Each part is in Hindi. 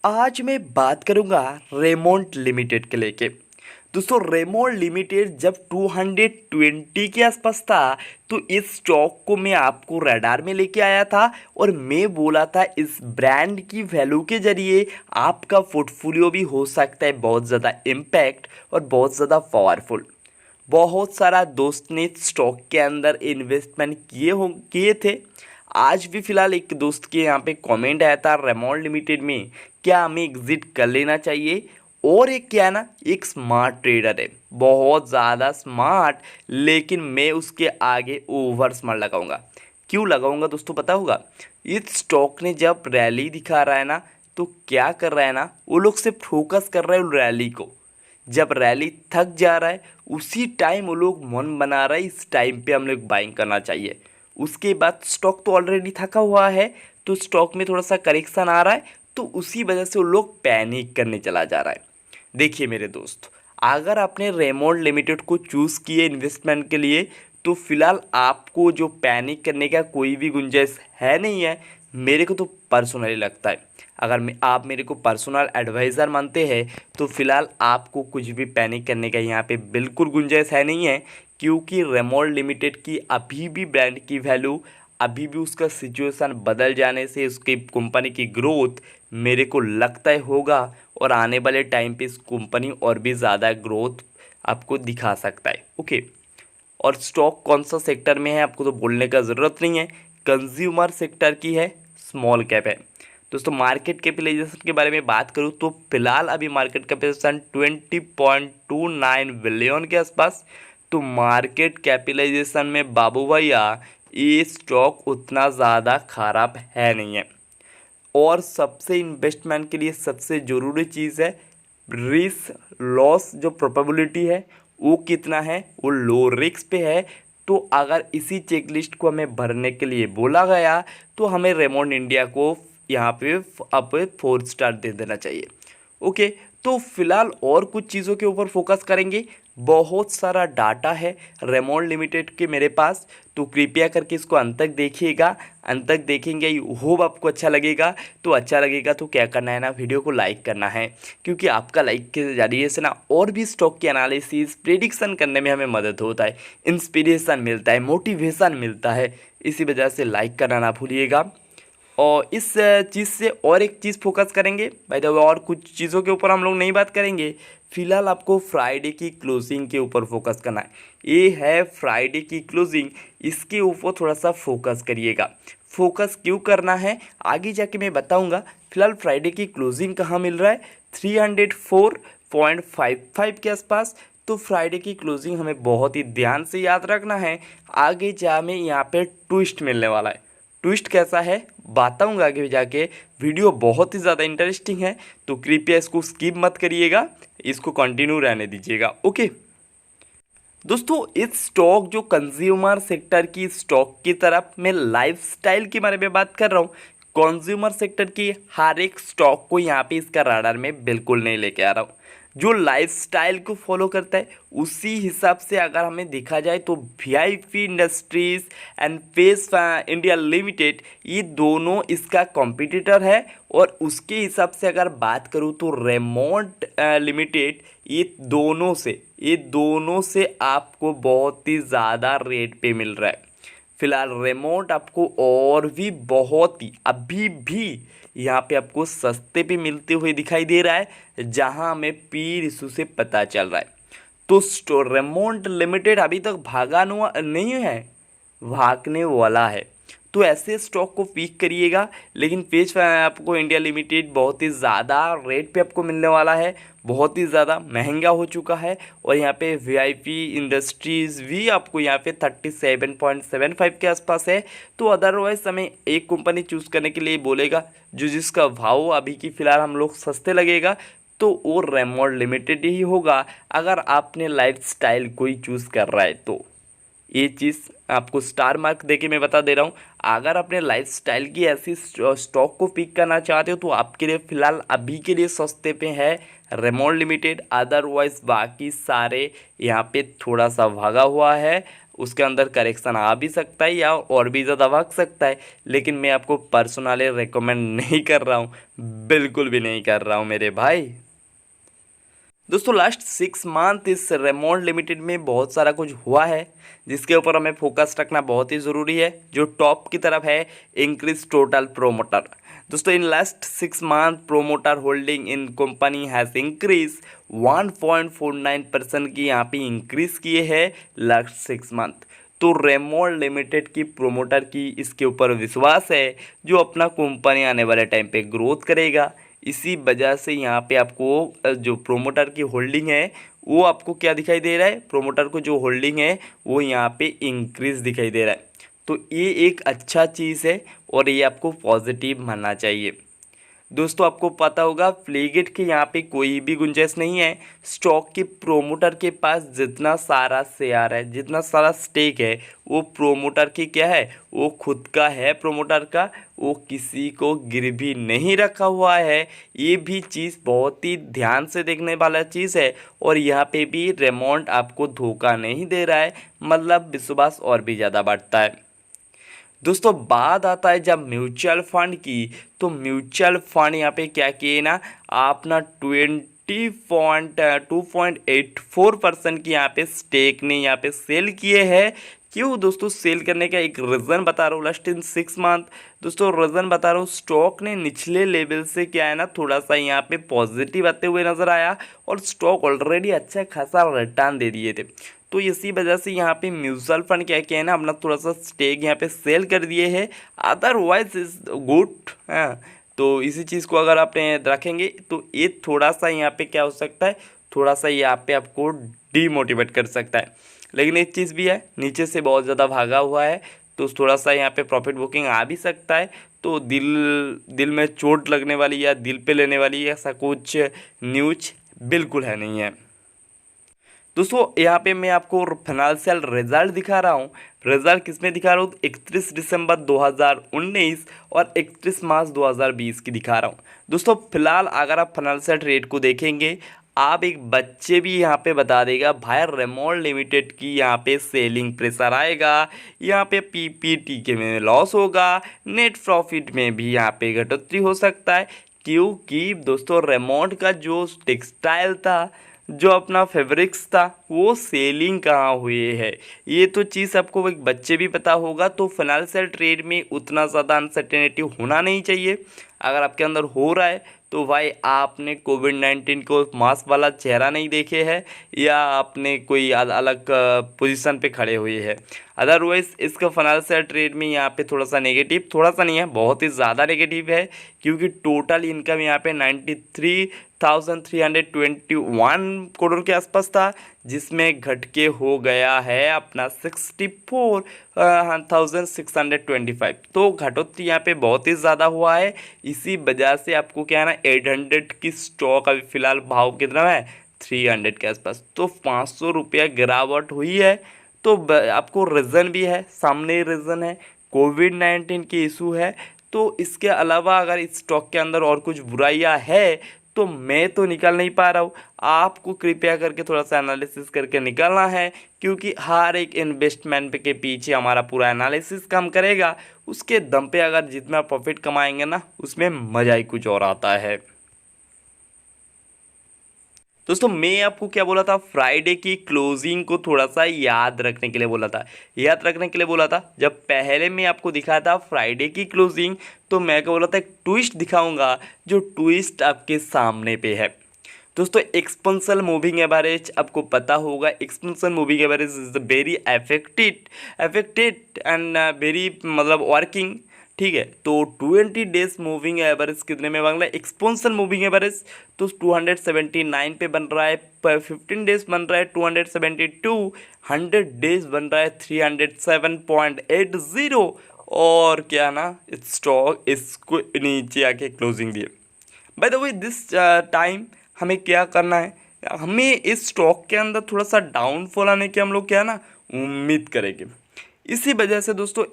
आज मैं बात करूंगा रेमोंड लिमिटेड के लेके। दोस्तों रेमोंड लिमिटेड जब 220 के आसपास था तो इस स्टॉक को मैं आपको रडार में लेके आया था और मैं बोला था इस ब्रांड की वैल्यू के जरिए आपका पोर्टफोलियो भी हो सकता है बहुत ज़्यादा इम्पैक्ट और बहुत ज़्यादा पावरफुल। बहुत सारा दोस्त ने स्टॉक के अंदर इन्वेस्टमेंट किए थे। आज भी फ़िलहाल एक दोस्त के यहाँ पे कमेंट आया था रेमोंड लिमिटेड में क्या हमें एग्ज़िट कर लेना चाहिए। और एक क्या है ना, एक स्मार्ट ट्रेडर है, बहुत ज़्यादा स्मार्ट, लेकिन मैं उसके आगे ओवर स्मार्ट लगाऊंगा। क्यों लगाऊंगा दोस्तों पता होगा। इस स्टॉक ने जब रैली दिखा रहा है ना, तो क्या कर रहा है ना, वो लोग सिर्फ फोकस कर रहे हैं रैली को। जब रैली थक जा रहा है उसी टाइम वो लोग मन बना रहा है इस टाइम पे हम लोग बाइंग करना चाहिए। उसके बाद स्टॉक तो ऑलरेडी थका हुआ है, तो स्टॉक में थोड़ा सा करेक्शन आ रहा है, तो उसी वजह से वो लोग पैनिक करने चला जा रहा है। देखिए मेरे दोस्त, अगर आपने रेमोंड लिमिटेड को चूज़ किए इन्वेस्टमेंट के लिए तो फिलहाल आपको जो पैनिक करने का कोई भी गुंजाइश है नहीं है। मेरे को तो पर्सनली लगता है, अगर आप मेरे को पर्सनल एडवाइज़र मानते हैं तो फिलहाल आपको कुछ भी पैनिक करने का यहाँ पे बिल्कुल गुंजाइश है नहीं है। क्योंकि रेमोंड लिमिटेड की अभी भी ब्रांड की वैल्यू, अभी भी उसका सिचुएशन बदल जाने से उसकी कंपनी की ग्रोथ मेरे को लगता है होगा, और आने वाले टाइम पे इस कंपनी और भी ज़्यादा ग्रोथ आपको दिखा सकता है। ओके, और स्टॉक कौन सा सेक्टर में है आपको तो बोलने का ज़रूरत नहीं है, कंज्यूमर सेक्टर की है, स्मॉल कैप है। दोस्तों मार्केट कैपिटलाइजेशन के बारे में बात करूँ तो फिलहाल अभी मार्केट कैपिटलाइजेशन 20.29 बिलियन के आसपास। तो मार्केट कैपिटलाइजेशन में बाबू भैया ये स्टॉक उतना ज़्यादा खराब है नहीं है। और सबसे इन्वेस्टमेंट के लिए सबसे ज़रूरी चीज़ है रिस्क लॉस, जो प्रोबेबिलिटी है वो कितना है, वो लो रिस्क पे है। तो अगर इसी चेकलिस्ट को हमें भरने के लिए बोला गया तो हमें रेमोंड इंडिया को यहाँ पे आप 4 स्टार दे देना चाहिए। ओके, तो फिलहाल और कुछ चीज़ों के ऊपर फोकस करेंगे। बहुत सारा डाटा है रेमोंड लिमिटेड के मेरे पास, तो कृपया करके इसको अंत तक देखिएगा। अंत तक देखेंगे, होप आपको अच्छा लगेगा। तो अच्छा लगेगा तो क्या करना है ना, वीडियो को लाइक करना है, क्योंकि आपका लाइक के जरिए से ना और भी स्टॉक की एनालिसिस प्रेडिक्शन करने में हमें मदद होता है, इंस्पिरेशन मिलता है, मोटिवेशन मिलता है। इसी वजह से लाइक करना ना भूलिएगा। और इस चीज़ से और एक चीज़ फोकस करेंगे भाई द वे, और कुछ चीज़ों के ऊपर हम लोग नहीं बात करेंगे। फिलहाल आपको फ्राइडे की क्लोजिंग के ऊपर फोकस करना है। ये है फ्राइडे की क्लोजिंग, इसके ऊपर थोड़ा सा फोकस करिएगा। फोकस क्यों करना है आगे जाके मैं बताऊंगा। फिलहाल फ्राइडे की क्लोजिंग कहाँ मिल रहा है, 304.55 के आसपास। तो फ्राइडे की क्लोजिंग हमें बहुत ही ध्यान से याद रखना है। आगे जा में यहाँ पे ट्विस्ट मिलने वाला है। ट्विस्ट कैसा है बताऊंगा आगे जाके। वीडियो बहुत ही ज़्यादा इंटरेस्टिंग है, तो कृपया इसको स्किप मत करिएगा, इसको कंटिन्यू रहने दीजिएगा। ओके दोस्तों, इस स्टॉक जो कंज्यूमर सेक्टर की स्टॉक की तरफ मैं लाइफस्टाइल के बारे में बात कर रहा हूँ। कंज्यूमर सेक्टर की हर एक स्टॉक को यहाँ पे इसका राडार में बिल्कुल नहीं लेके आ रहा हूँ। जो लाइफस्टाइल को फॉलो करता है उसी हिसाब से अगर हमें देखा जाए तो VIP industries and face India limited ये दोनों इसका कॉम्पिटिटर है। और उसके हिसाब से अगर बात करूँ तो रेमोंड लिमिटेड ये दोनों से आपको बहुत ही ज़्यादा रेट पे मिल रहा है। फिलहाल रेमोट आपको और भी बहुत ही अभी भी यहाँ पे आपको सस्ते पे मिलते हुए दिखाई दे रहा है, जहाँ हमें पी रिसू से पता चल रहा है। तो रेमोट लिमिटेड अभी तक भागा नहीं है, भागने वाला है। तो ऐसे स्टॉक को पिक करिएगा। लेकिन पेज आपको इंडिया लिमिटेड बहुत ही ज़्यादा रेट पे आपको मिलने वाला है, बहुत ही ज़्यादा महंगा हो चुका है। और यहाँ पे वीआईपी इंडस्ट्रीज़ भी आपको यहाँ पे 37.75 के आसपास है। तो अदरवाइज़ हमें एक कंपनी चूज़ करने के लिए बोलेगा जो जिसका भाव अभी की फ़िलहाल हम लोग सस्ते लगेगा, तो वो रेमोंड लिमिटेड ही होगा। अगर आपने लाइफस्टाइल कोई चूज़ कर रहा है तो ये चीज़ आपको स्टार मार्क देके मैं बता दे रहा हूँ। अगर अपने लाइफस्टाइल की ऐसी स्टॉक को पिक करना चाहते हो तो आपके लिए फ़िलहाल अभी के लिए सस्ते पे है रेमोंड लिमिटेड। अदरवाइज़ बाकी सारे यहाँ पे थोड़ा सा भागा हुआ है। उसके अंदर करेक्शन आ भी सकता है या और भी ज़्यादा भाग सकता है, लेकिन मैं आपको पर्सनली रेकमेंड नहीं कर रहा हूँ, बिल्कुल भी नहीं कर रहा हूँ मेरे भाई। दोस्तों लास्ट 6 मंथ इस रेमोंड लिमिटेड में बहुत सारा कुछ हुआ है जिसके ऊपर हमें फोकस रखना बहुत ही ज़रूरी है। जो टॉप की तरफ है, इंक्रीज टोटल प्रोमोटर। दोस्तों in last 6 month promoter holding in company has increase 1.49% की यहाँ पे इंक्रीज किए हैं लास्ट 6 मंथ। तो रेमोंड लिमिटेड की प्रोमोटर की इसके ऊपर विश्वास है जो अपना कंपनी आने वाले टाइम पे ग्रोथ करेगा। इसी वजह से यहाँ पे आपको जो प्रोमोटर की होल्डिंग है वो आपको क्या दिखाई दे रहा है, प्रोमोटर को जो होल्डिंग है वो यहाँ पे इंक्रीज दिखाई दे रहा है। तो ये एक अच्छा चीज़ है और ये आपको पॉजिटिव मानना चाहिए। दोस्तों आपको पता होगा फ्लीगेट के यहाँ पे कोई भी गुंजाइश नहीं है। स्टॉक के प्रोमोटर के पास जितना सारा शेयर है, जितना सारा स्टेक है, वो प्रोमोटर की क्या है, वो खुद का है प्रोमोटर का, वो किसी को गिरवी नहीं रखा हुआ है। ये भी चीज़ बहुत ही ध्यान से देखने वाला चीज़ है और यहाँ पे भी रेमोंड आपको धोखा नहीं दे रहा है, मतलब विश्वास और भी ज़्यादा बढ़ता है। दोस्तों बात आता है जब म्यूचुअल फंड की, तो म्यूचुअल फंड यहाँ पे क्या किए ना, अपना 2.84% की यहाँ पे स्टेक ने यहाँ पे सेल किए हैं। क्यों दोस्तों सेल करने का एक रीज़न बता रहा हूँ, लास्ट इन 6 मंथ दोस्तों रीज़न बता रहा हूँ। स्टॉक ने निचले लेवल से क्या है ना थोड़ा सा यहाँ पे पॉजिटिव आते हुए नज़र आया और स्टॉक ऑलरेडी अच्छा खासा रिटर्न दे दिए थे। तो इसी वजह से यहाँ पे म्यूचुअल फंड क्या किया है ना, अपना थोड़ा सा स्टेक यहाँ पे सेल कर दिए हैं। Otherwise is good. हाँ, तो इसी चीज़ को अगर आपने रखेंगे तो ये थोड़ा सा यहाँ पे क्या हो सकता है, थोड़ा सा यहाँ पे आपको डीमोटिवेट कर सकता है। लेकिन एक चीज़ भी है, नीचे से बहुत ज़्यादा भागा हुआ है तो थोड़ा सा यहाँ पे प्रॉफिट बुकिंग आ भी सकता है। तो दिल में चोट लगने वाली या दिल पे लेने वाली ऐसा कुछ न्यूज बिल्कुल है नहीं है। दोस्तों यहाँ पे मैं आपको फाइनेंशियल रिजल्ट दिखा रहा हूँ। रिजल्ट किस में दिखा रहा हूँ, 31 दिसंबर 2019 और 31 मार्च 2020 की दिखा रहा हूँ। दोस्तों फिलहाल अगर आप फाइनेंशियल रेट को देखेंगे, आप एक बच्चे भी यहाँ पे बता देगा भाई रेमोंड लिमिटेड की यहाँ पे सेलिंग प्रेशर आएगा, यहाँ पे पीपीटी के में लॉस होगा, नेट प्रॉफिट में भी यहाँ पे घटोतरी हो सकता है। क्योंकि दोस्तों रेमोंड का जो टेक्सटाइल था, जो अपना फैब्रिक्स था, वो सेलिंग कहाँ हुई है, ये तो चीज़ आपको एक बच्चे भी पता होगा। तो फाइनेंशियल ट्रेड में उतना ज़्यादा अनसर्टेनिटी होना नहीं चाहिए। अगर आपके अंदर हो रहा है तो भाई आपने कोविड-19 को मास्क वाला चेहरा नहीं देखे है या आपने कोई अलग पोजीशन पे खड़े हुए हैं। अदरवाइज इसका फाइनेंशियल ट्रेड में यहाँ पे थोड़ा सा नेगेटिव, थोड़ा सा नहीं है, बहुत ही ज़्यादा नेगेटिव है। क्योंकि टोटल इनकम यहाँ पे 93,321 करोड़ के आसपास था, जिसमें घट के हो गया है अपना 64,625। तो घटोतरी यहाँ पे बहुत ही ज़्यादा हुआ है। इसी वजह से आपको क्या है ना 800 की स्टॉक अभी फ़िलहाल भाव कितना है, 300 के आसपास। तो 500 रुपया गिरावट हुई है। तो आपको रीज़न भी है, सामने रीज़न है, कोविड-19 की इशू है। तो इसके अलावा अगर इस स्टॉक के अंदर और कुछ बुराइयां है तो मैं तो निकाल नहीं पा रहा हूँ, आपको कृपया करके थोड़ा सा एनालिसिस करके निकालना है। क्योंकि हर एक इन्वेस्टमेंट के पीछे हमारा पूरा एनालिसिस काम करेगा, उसके दम पे अगर जितना प्रॉफिट कमाएंगे ना उसमें मज़ा ही कुछ और आता है। दोस्तों मैं आपको क्या बोला था, फ्राइडे की क्लोजिंग को थोड़ा सा याद रखने के लिए बोला था। याद रखने के लिए बोला था, जब पहले मैं आपको दिखाया था फ्राइडे की क्लोजिंग, तो मैं क्या बोला था, एक ट्विस्ट दिखाऊंगा जो ट्विस्ट आपके सामने पे है। दोस्तों एक्सपेंशन मूविंग एवरेज आपको पता होगा, expansion moving average is very affected and very मतलब वर्किंग। ठीक है, तो 20 डेज मूविंग एवरेज कितने में बन रहा है, एक्सपेंशन मूविंग एवरेज तो 279 पे बन रहा है। 15 डेज बन रहा है 272, 100 डेज बन रहा है 307.80। और क्या ना स्टॉक इसको नीचे आके क्लोजिंग दिए। By the way this time हमें क्या करना है, हमें इस स्टॉक के अंदर थोड़ा सा डाउनफॉल आने की हम लोग क्या ना उम्मीद करेंगे। इसी वजह से दोस्तों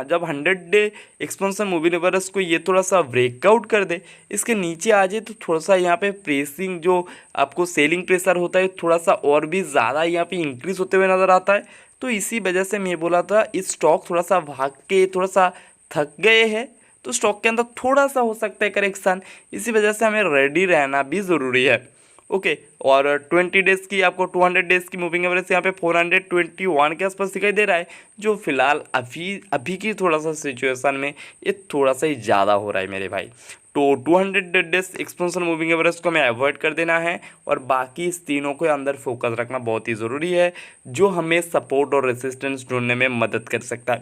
जब 100 डे एक्सपेंशन मूविंग एवरेज को ये थोड़ा सा ब्रेकआउट कर दे, इसके नीचे आ जाए, तो थोड़ा सा यहाँ पे प्रेसिंग जो आपको सेलिंग प्रेशर होता है थोड़ा सा और भी ज़्यादा यहाँ पे इंक्रीज होते हुए नज़र आता है। तो इसी वजह से मैं बोला था इस स्टॉक थोड़ा सा भाग के थोड़ा सा थक गए हैं, तो स्टॉक के अंदर थोड़ा सा हो सकता है करेक्शन। इसी वजह से हमें रेडी रहना भी ज़रूरी है। ओके, और 20 डेज़ की आपको 200 डेज़ की मूविंग एवरेज यहाँ पे 421 के आसपास दिखाई दे रहा है, जो फिलहाल अभी की थोड़ा सा सिचुएशन में ये थोड़ा सा ही ज़्यादा हो रहा है मेरे भाई। तो 200 डेज एक्सपेंशन मूविंग एवरेज को हमें अवॉइड कर देना है और बाकी इस तीनों को अंदर फोकस रखना बहुत ही ज़रूरी है, जो हमें सपोर्ट और रेसिस्टेंस ढूंढने में मदद कर सकता है।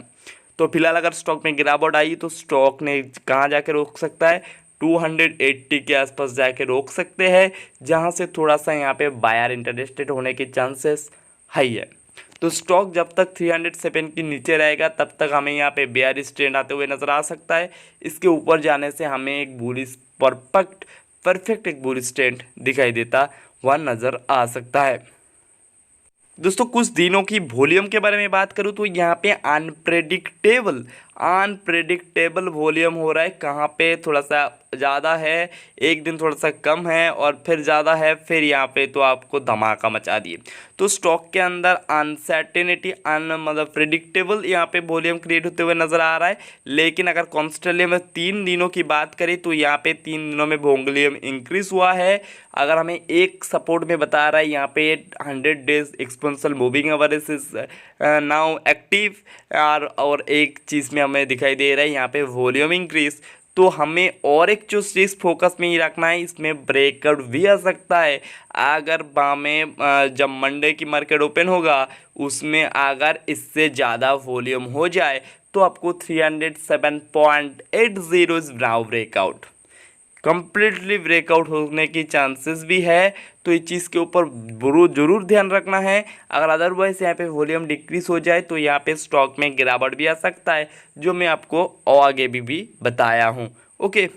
तो फिलहाल अगर स्टॉक में गिरावट आई तो स्टॉक ने कहाँ जाके रोक सकता है, 280 के आसपास जाके रोक सकते हैं, जहाँ से थोड़ा सा यहाँ पे बायर इंटरेस्टेड होने के चांसेस हाई है। तो स्टॉक जब तक 307 के नीचे रहेगा तब तक हमें यहाँ पे बेयरिश ट्रेंड आते हुए नज़र आ सकता है। इसके ऊपर जाने से हमें एक बुलिश परफेक्ट एक बुलिश ट्रेंड दिखाई देता हुआ नज़र आ सकता है। दोस्तों कुछ दिनों की वॉल्यूम के बारे में बात करूं तो यहाँ पे अनप्रेडिक्टेबल वॉल्यूम हो रहा है। कहाँ पे थोड़ा सा ज़्यादा है, एक दिन थोड़ा सा कम है और फिर ज़्यादा है, फिर यहाँ पे तो आपको धमाका मचा दिए। तो स्टॉक के अंदर अनसर्टेनिटी मतलब प्रेडिक्टेबल यहाँ पे वॉल्यूम क्रिएट होते हुए नज़र आ रहा है। लेकिन अगर कॉन्स्टेंटली में 3 दिनों की बात करें तो यहाँ पे 3 दिनों में वॉल्यूम इंक्रीज हुआ है। अगर हमें एक सपोर्ट में बता रहा है यहाँ पे 100 days expansion moving average is now active और एक चीज़ में हमें दिखाई दे रहा है यहाँ पे वॉल्यूम इंक्रीज। तो हमें और एक जो चीज़ फोकस में ही रखना है, इसमें ब्रेकआउट भी आ सकता है। अगर में जब मंडे की मार्केट ओपन होगा उसमें अगर इससे ज़्यादा वॉल्यूम हो जाए तो आपको 307.80 is now breakout, completely breakout होने की चांसेस भी है। तो इस चीज़ के ऊपर जरूर ध्यान रखना है। अगर अदरवाइज यहाँ पे वॉल्यूम डिक्रीज हो जाए तो यहाँ पे स्टॉक में गिरावट भी आ सकता है, जो मैं आपको आगे भी बताया हूँ। ओके,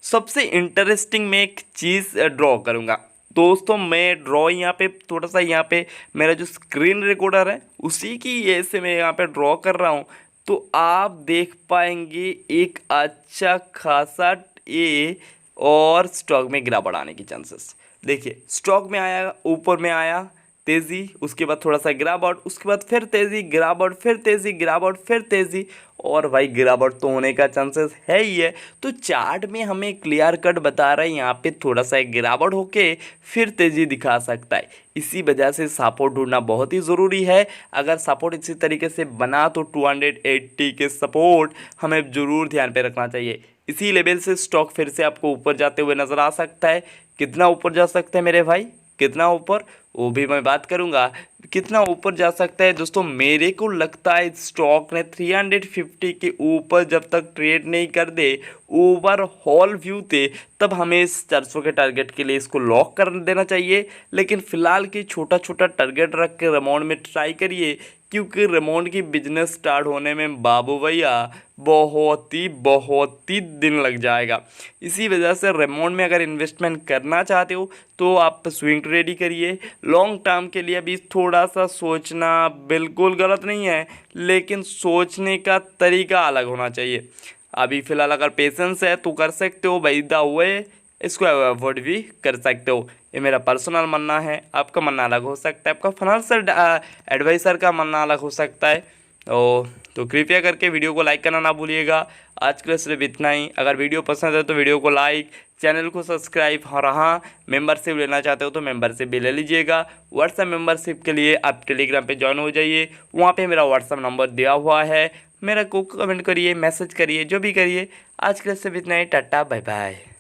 सबसे इंटरेस्टिंग मैं एक चीज़ ड्रॉ करूँगा दोस्तों। मैं ड्रॉ यहाँ पे थोड़ा सा यहाँ पे मेरा जो स्क्रीन रिकॉर्डर है उसी की ऐसे मैं यहाँ पे ड्रॉ कर रहा हूँ, तो आप देख पाएंगे एक अच्छा खासा ये और स्टॉक में गिरावट आने की चांसेस। देखिए स्टॉक में आया, ऊपर में आया तेज़ी, उसके बाद थोड़ा सा गिरावट, उसके बाद फिर तेज़ी गिरावट, फिर तेज़ी गिरावट, फिर तेज़ी, और भाई गिरावट तो होने का चांसेस है ही है। तो चार्ट में हमें क्लियर कट बता रहा है यहाँ पे थोड़ा सा गिरावट होके फिर तेज़ी दिखा सकता है। इसी वजह से सपोर्ट ढूंढना बहुत ही ज़रूरी है। अगर सपोर्ट इसी तरीके से बना तो 280 के सपोर्ट हमें ज़रूर ध्यान पे रखना चाहिए। इसी लेवल से स्टॉक फिर से आपको ऊपर जाते हुए नज़र आ सकता है। कितना ऊपर जा सकता है मेरे भाई, कितना ऊपर वो भी मैं बात करूंगा। कितना ऊपर जा सकता है दोस्तों, मेरे को लगता है स्टॉक ने 350 के ऊपर जब तक ट्रेड नहीं कर दे ओवरऑल व्यू थे तब हमें इस 400 के टारगेट के लिए इसको लॉक कर देना चाहिए। लेकिन फिलहाल की छोटा छोटा टारगेट रख के रेमोंड में ट्राई करिए, क्योंकि रेमोंड की बिजनेस स्टार्ट होने में बाबू भैया बहुत ही दिन लग जाएगा। इसी वजह से रेमोंड में अगर इन्वेस्टमेंट करना चाहते हो तो आप स्विंग ट्रेड ही करिए। लॉन्ग टर्म के लिए अभी थोड़ा सा सोचना बिल्कुल गलत नहीं है, लेकिन सोचने का तरीका अलग होना चाहिए। अभी फ़िलहाल अगर पेशेंस है तो कर सकते हो, बाय द वे इसको अवॉइड भी कर सकते हो। ये मेरा पर्सनल मानना है, आपका मानना अलग हो सकता है, आपका फाइनेंशियल एडवाइज़र का मानना अलग हो सकता है। तो कृपया करके वीडियो को लाइक करना ना भूलिएगा। आज के लिए सिर्फ इतना ही। अगर वीडियो पसंद है तो वीडियो को लाइक, चैनल को सब्सक्राइब, और हाँ मेंबरशिप लेना चाहते हो तो मेंबरशिप भी ले लीजिएगा। व्हाट्सएप मेंबरशिप के लिए आप टेलीग्राम पे ज्वाइन हो जाइए, वहाँ पे मेरा व्हाट्सएप नंबर दिया हुआ है। मेरा को कमेंट करिए, मैसेज करिए, जो भी करिए। आज के लिए सिर्फ इतना ही। Tata bye bye.